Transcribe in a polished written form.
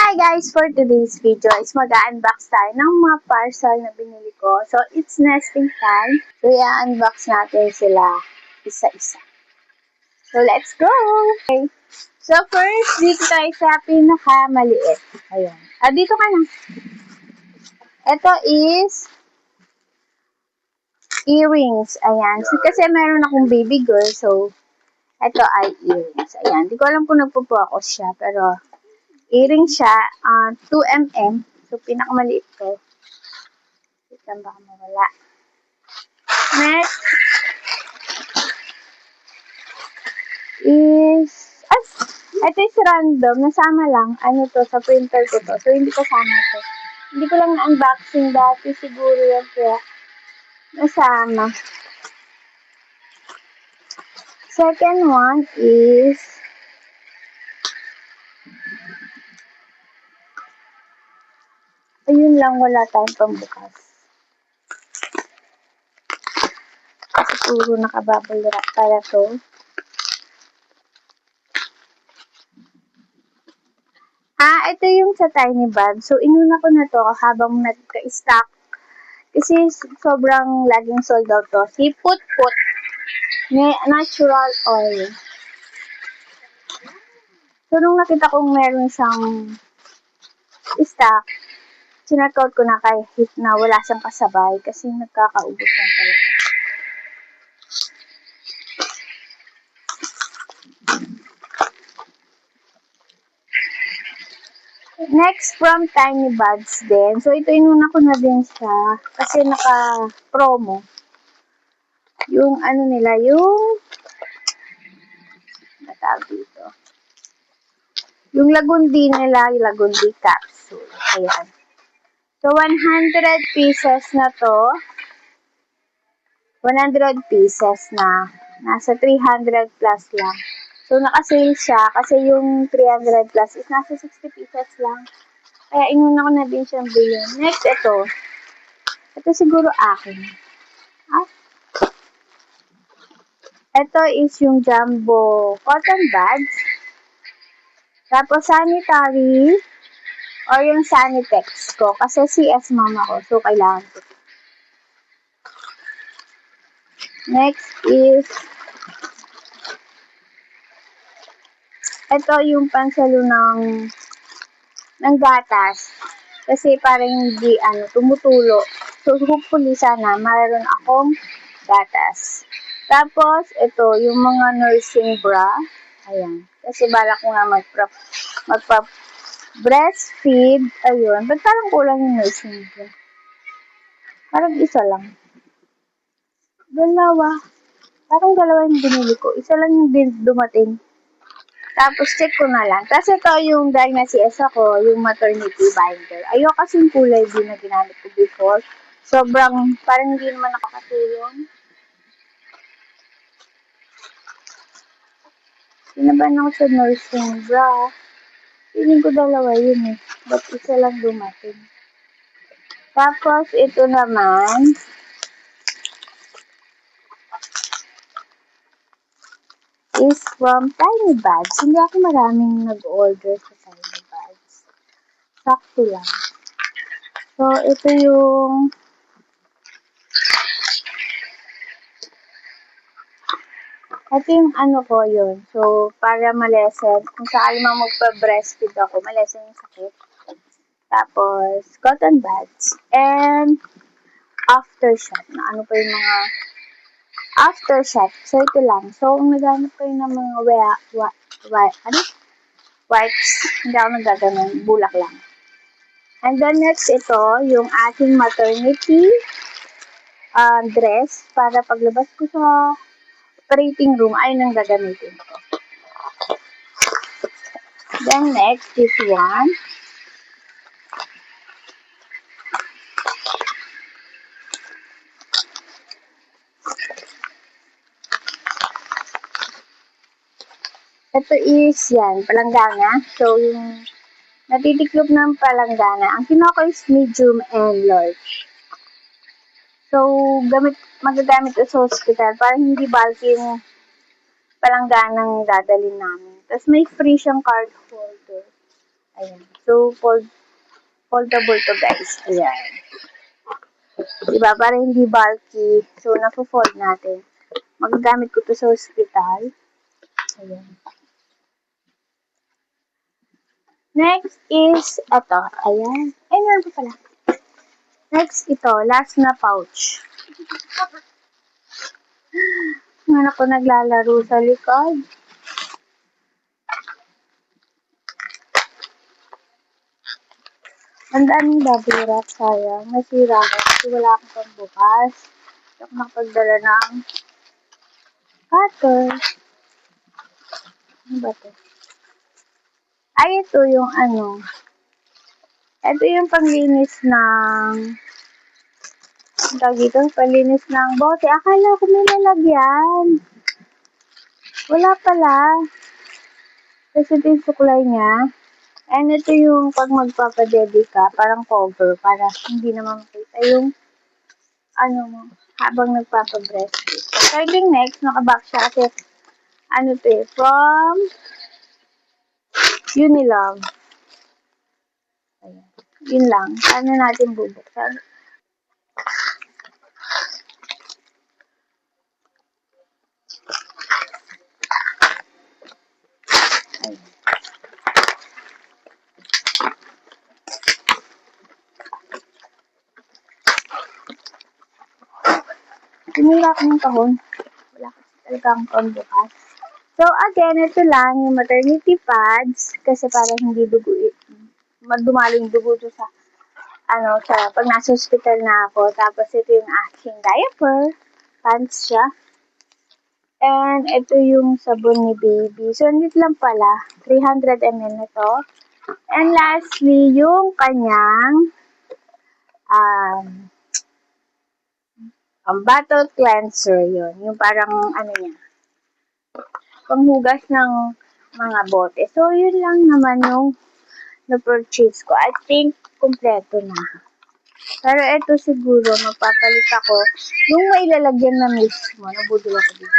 Hi guys! For today's video is mag-unbox tayo ng mga parcel na binili ko. So, it's nesting time. So, i-unbox natin sila isa-isa. So, let's go! Okay. So, first, dito tayo sa pinakamaliit. Ayan. Dito ka na. Ito is earrings. Ayan. So, kasi meron akong baby girl. So, ito ay earrings. Ayan. Di ko alam kung nagpo-focus siya. Pero, earring siya, 2mm. So, pinakamaliit ko. Wait lang, baka mawala. Next is, ito is random. Nasama lang. Ano to, sa printer ko to. So, hindi kasama to. Hindi ko lang na-unboxing dati. Siguro yan kaya nasama. Second one is, ayun lang, wala tayong pambukas. Kasi puro nakabubble wrap pala to. Ito yung sa Tiny Bag. So, inuna ko na to habang nagka-stock. Kasi sobrang laging sold out to. Si Put natural oil. So, nung nakita kong meron siyang stock, sinarkout ko na kahit na wala siyang kasabay kasi nagkakaubos lang talaga. Next, from Tiny Bags din. So, ito inuna ko na din siya kasi naka-promo. Yung ano nila, yung natawag dito. Yung Lagundi nila, yung Lagundi capsule. Ayan. So, 100 pieces na to. 100 pieces na. Nasa 300 plus lang. So, naka-sale siya kasi yung 300 plus is nasa 60 pieces lang. Kaya inuna ko na din siyang bilhin. Next, ito. Ito siguro akin. Ito is yung jumbo cotton bags. Tapos, sanitary or yung Sanitex ko. Kasi CS mama ko. So, kailangan ko. Next is ito yung pansalo ng gatas. Kasi parang hindi tumutulo. So, hopefully sana mayroon akong gatas. Tapos, ito yung mga nursing bra. Ayan. Kasi balak ko nga magpa-breastfeed. Ayun. Ba't parang kulang yung nursing bra? Parang isa lang. Parang dalawa yung binili ko. Isa lang yung dumating. Tapos, check ko na lang. Kasi ito yung dahil na CS ako, yung maternity binder. Ayoko kasing kulay din na ginamit ko before. Sobrang, parang hindi naman nakakatulong. Sinaban ako sa nursing bra. Feeling ko dalawa yun eh. Ba't isa lang dumating? Tapos, ito naman, is from Tiny Bags. Hindi ako maraming nag-order sa Tiny Bags. Sakto lang. So, ito yung ko yun. So, para malesen. Kung sakali mang magpa-breastfeed ako, malesen yung sakit. Tapos, cotton buds. And, aftershot. Na ano pa yung mga aftershot. So, ito lang. So, kung naghanap kayo ng mga wipes, hindi ako nagaganon. Bulak lang. And then, next, ito, yung aking maternity dress para paglabas ko sa operating room, ay nang gagamitin ko. Then, next, this one. Ito is, yan, palanggana. So, yung natitiklop ng palanggana. Ang kinuha ko is medium and large. So, magagamit ko sa hospital para hindi bulky yung palangganang dadalhin namin. Tapos, may free siyang card holder. Ayan. So, foldable to, guys. Ayan. Diba? Para hindi bulky. So, napo-fold natin. Magagamit ko to sa hospital. Ayan. Next is, ito. Ayan. Ay, meron pa pala. Next, ito. Last na pouch. Ngayon ako naglalaro sa likod. Ang daming bubble wrap, sayang. Nasira ko kasi wala akong pambukas. Hindi ako nakapagdala ng cutter. Ano ba ito? Ay, ito yung ano. Ito yung panglinis ng... Ang tawag dito? Panglinis ng bote. Akala ko may lalagyan. Wala pala. Kasi ito yung suklay niya. And ito yung pag magpapadede ka, parang cover, para hindi naman makita yung ano mo, habang nagpapabreastfeed. So, yung next, nakabox siya kasi ano to eh, from Unilove. Ayan. Yun lang. Paano natin bubuksan? Ayan. Tinira ko ng kahon. Wala kasi talagang pambukas. So, again, ito lang yung maternity pads kasi para hindi dumalo yung dugo to sa pag nasa hospital na ako. Tapos, ito yung aking diaper. Pants siya. And, ito yung sabon ni baby. So, nandito lang pala. 300 ml na to. And lastly, yung kanyang bottle cleanser yun. Yung parang ano niya. Panghugas ng mga bote. So, yun lang naman yung na-purchase ko. I think, kompleto na. Pero ito siguro, magpapalit ako. Yung may lalagyan na mismo, nabudol ako dito.